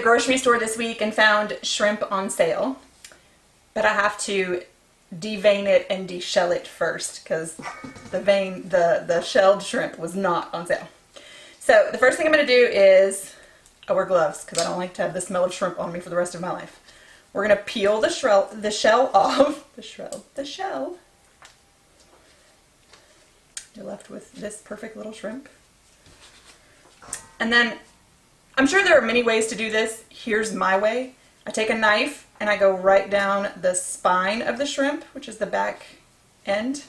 grocery store this week and found shrimp on sale, but I have to devein it and deshell it first because the shelled shrimp was not on sale. So the first thing I'm going to do is, I wear gloves because I don't like to have the smell of shrimp on me for the rest of my life. We're going to peel the shell off. The shell. You're left with this perfect little shrimp. And then, I'm sure there are many ways to do this. Here's my way. I take a knife and I go right down the spine of the shrimp, which is the back end.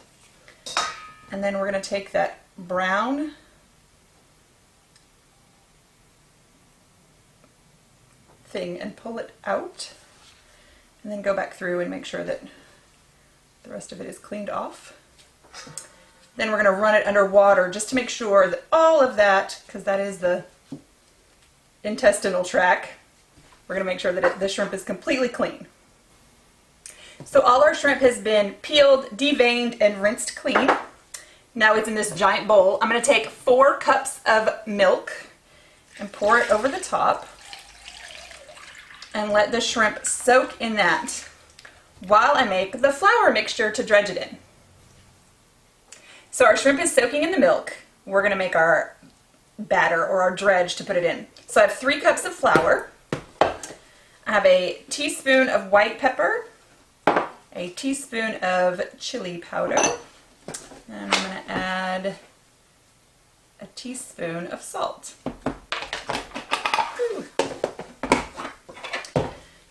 And then we're going to take that brown thing and pull it out. And then go back through and make sure that the rest of it is cleaned off. Then we're going to run it under water just to make sure that all of that, because that is the intestinal tract, we're going to make sure that the shrimp is completely clean. So all our shrimp has been peeled, deveined, and rinsed clean. Now it's in this giant bowl. I'm going to take 4 cups of milk and pour it over the top and let the shrimp soak in that while I make the flour mixture to dredge it in. So our shrimp is soaking in the milk. We're going to make our batter or our dredge to put it in. So I have 3 cups of flour. I have a teaspoon of white pepper, a teaspoon of chili powder, and I'm going to add a teaspoon of salt. Ooh.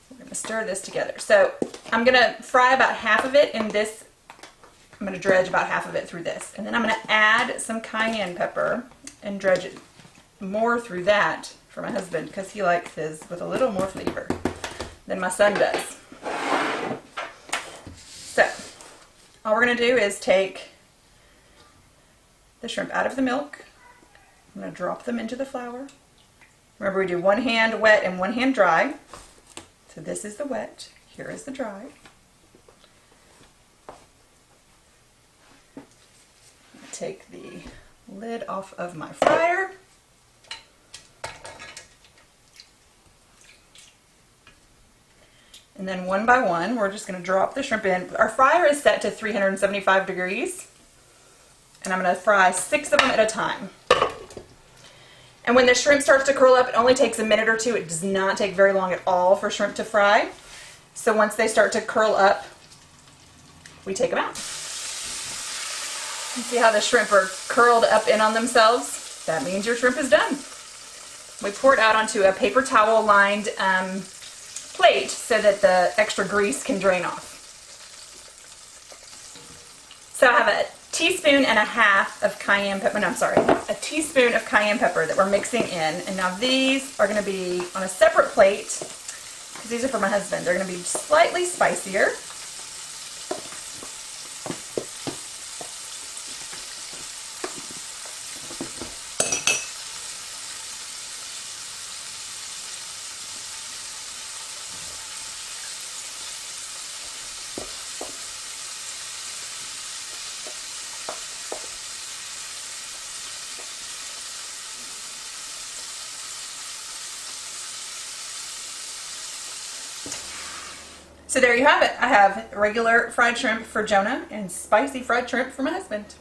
We're going to stir this together. So I'm going to fry about half of it in this. I'm going to dredge about half of it through this. And then I'm going to add some cayenne pepper and dredge it more through that for my husband because he likes his with a little more flavor than my son does. So, all we're going to do is take the shrimp out of the milk. I'm going to drop them into the flour. Remember, we do one hand wet and one hand dry. So this is the wet. Here is the dry. Take the lid off of my fryer. And then one by one, we're just going to drop the shrimp in. Our fryer is set to 375 degrees. And I'm going to fry 6 of them at a time. And when the shrimp starts to curl up, it only takes a minute or 2. It does not take very long at all for shrimp to fry. So once they start to curl up, we take them out. You see how the shrimp are curled up in on themselves? That means your shrimp is done. We pour it out onto a paper towel lined plate so that the extra grease can drain off. So I have a teaspoon and a half of cayenne pepper, a teaspoon of cayenne pepper that we're mixing in. And now these are going to be on a separate plate because these are for my husband. They're going to be slightly spicier. So there you have it. I have regular fried shrimp for Jonah and spicy fried shrimp for my husband.